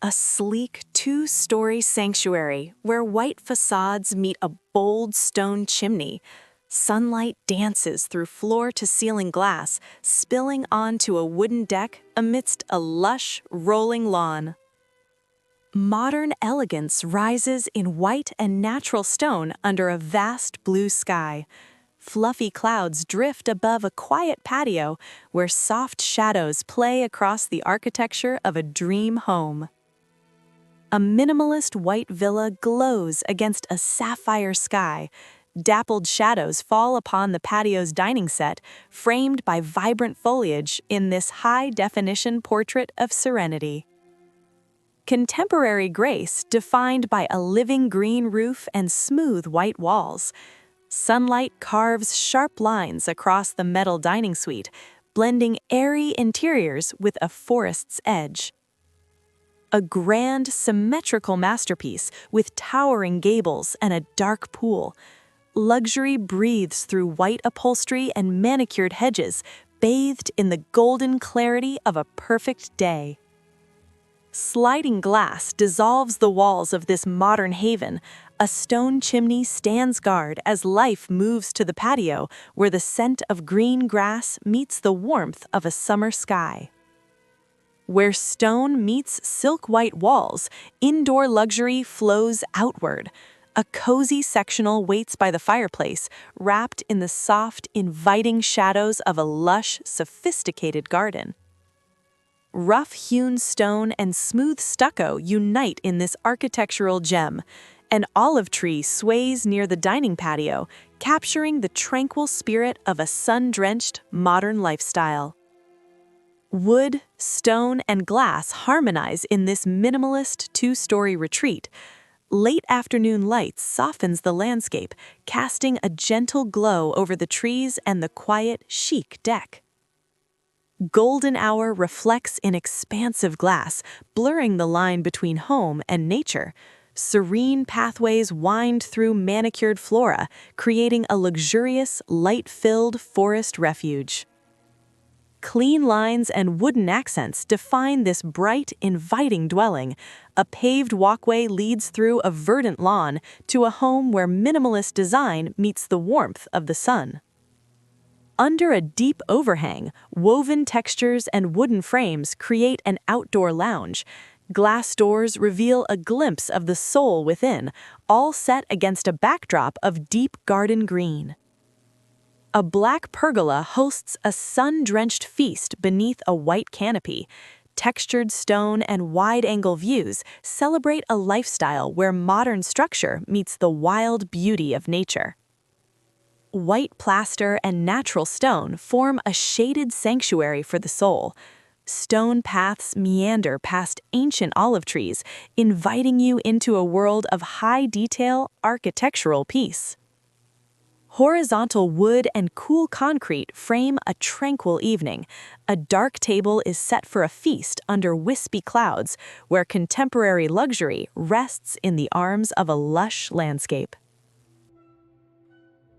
A sleek two-story sanctuary where white facades meet a bold stone chimney. Sunlight dances through floor-to-ceiling glass, spilling onto a wooden deck amidst a lush, rolling lawn. Modern elegance rises in white and natural stone under a vast blue sky. Fluffy clouds drift above a quiet patio where soft shadows play across the architecture of a dream home. A minimalist white villa glows against a sapphire sky. Dappled shadows fall upon the patio's dining set, framed by vibrant foliage in this high-definition portrait of serenity. Contemporary grace defined by a living green roof and smooth white walls. Sunlight carves sharp lines across the metal dining suite, blending airy interiors with a forest's edge. A grand, symmetrical masterpiece with towering gables and a dark pool. Luxury breathes through white upholstery and manicured hedges, bathed in the golden clarity of a perfect day. Sliding glass dissolves the walls of this modern haven. A stone chimney stands guard as life moves to the patio, where the scent of green grass meets the warmth of a summer sky. Where stone meets silk-white walls, indoor luxury flows outward. A cozy sectional waits by the fireplace, wrapped in the soft, inviting shadows of a lush, sophisticated garden. Rough-hewn stone and smooth stucco unite in this architectural gem. An olive tree sways near the dining patio, capturing the tranquil spirit of a sun-drenched, modern lifestyle. Wood, stone, and glass harmonize in this minimalist two-story retreat. Late afternoon light softens the landscape, casting a gentle glow over the trees and the quiet, chic deck. Golden hour reflects in expansive glass, blurring the line between home and nature. Serene pathways wind through manicured flora, creating a luxurious, light-filled forest refuge. Clean lines and wooden accents define this bright, inviting dwelling. A paved walkway leads through a verdant lawn to a home where minimalist design meets the warmth of the sun. Under a deep overhang, woven textures and wooden frames create an outdoor lounge. Glass doors reveal a glimpse of the soul within, all set against a backdrop of deep garden green. A black pergola hosts a sun-drenched feast beneath a white canopy. Textured stone and wide-angle views celebrate a lifestyle where modern structure meets the wild beauty of nature. White plaster and natural stone form a shaded sanctuary for the soul. Stone paths meander past ancient olive trees, inviting you into a world of high-detail architectural peace. Horizontal wood and cool concrete frame a tranquil evening. A dark table is set for a feast under wispy clouds, where contemporary luxury rests in the arms of a lush landscape.